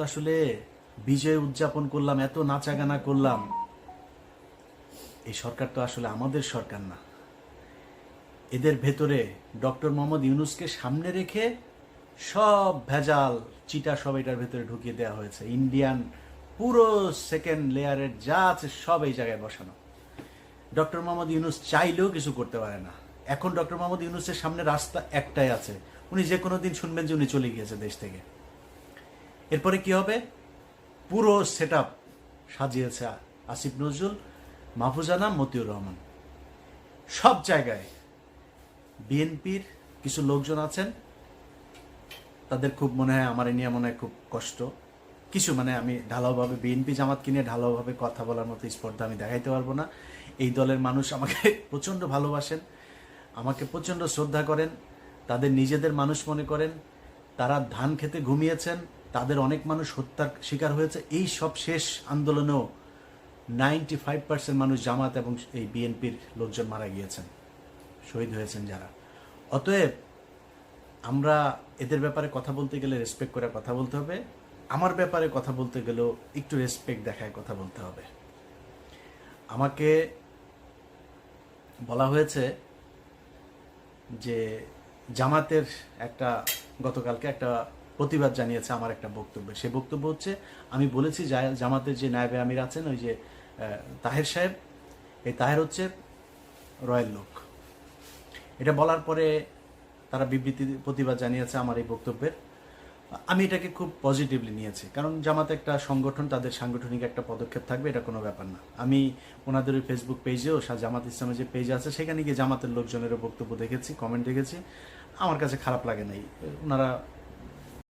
আসলে বিজয় উদযাপন করলাম, এত নাচাগানা করলাম। এই সরকার তো আসলে আমাদের সরকার না। এদের ভেতরে ডক্টর মোহাম্মদ ইউনূসকে সামনে রেখে সব ভেজাল চিটা সব এটার ভেতরে ঢুকিয়ে দেওয়া হয়েছে। ইন্ডিয়ান পুরো সেকেন্ড লেয়ারের যা আছে সব এই জায়গায় বসানো। ডক্টর মোহাম্মদ ইউনূস চাইলেও কিছু করতে পারে না। এখন ডক্টর মোহাম্মদ ইউনূসের সামনে রাস্তা একটাই আছে, উনি যে কোনো দিন শুনবেন যে উনি চলে গিয়েছে দেশ থেকে। এরপরে কি হবে? পুরো সেট আপ সাজিয়েছে আসিফ নজরুল, মাহফুজানা, মতিউর রহমান। সব জায়গায় বিএনপির কিছু লোকজন আছেন, তাদের খুব মনে হয় আমার এ নিয়ে মনে হয় খুব কষ্ট। কিছু মানে আমি ঢালাওভাবে বিএনপি জামাতকে নিয়ে ঢালাওভাবে কথা বলার মতো স্পর্ধা আমি দেখাইতে পারবো না। এই দলের মানুষ আমাকে প্রচণ্ড ভালোবাসেন, আমাকে প্রচণ্ড শ্রদ্ধা করেন, তাদের নিজেদের মানুষ মনে করেন। তারা ধান খেতে ঘুমিয়েছেন, তাদের অনেক মানুষ হত্যার শিকার হয়েছে। এই সব শেষ আন্দোলনেও 95% মানুষ জামাত এবং এই বিএনপির লোকজন মারা গিয়েছেন, শহীদ হয়েছেন যারা। অতএব আমরা এদের ব্যাপারে কথা বলতে গেলে রেসপেক্ট করে কথা বলতে হবে। আমার ব্যাপারে কথা বলতে গেলেও একটু রেসপেক্ট দেখায় কথা বলতে হবে। আমাকে বলা হয়েছে যে জামাতের একটা গতকালকে একটা প্রতিবাদ জানিয়েছে আমার একটা বক্তব্যে। সে বক্তব্য হচ্ছে, আমি বলেছি জামাতের যে নায়েবে আমির আছেন ওই যে তাহের সাহেব, এই তাহের হচ্ছে রয়্যাল লোক। এটা বলার পরে তারা বিবৃতি প্রতিবাদ জানিয়েছে আমার এই বক্তব্যের। আমি এটাকে খুব পজিটিভলি নিয়েছি, কারণ জামাত একটা সংগঠন, তাদের সাংগঠনিক একটা পদক্ষেপ থাকবে, এটা কোনো ব্যাপার না। আমি ওনাদের ওই ফেসবুক পেজেও জামাত ইসলামের যে পেজ আছে সেখানে গিয়ে জামাতের লোকজনেরও বক্তব্য দেখেছি, কমেন্ট দেখেছি। আমার কাছে খারাপ লাগে নাই। ওনারা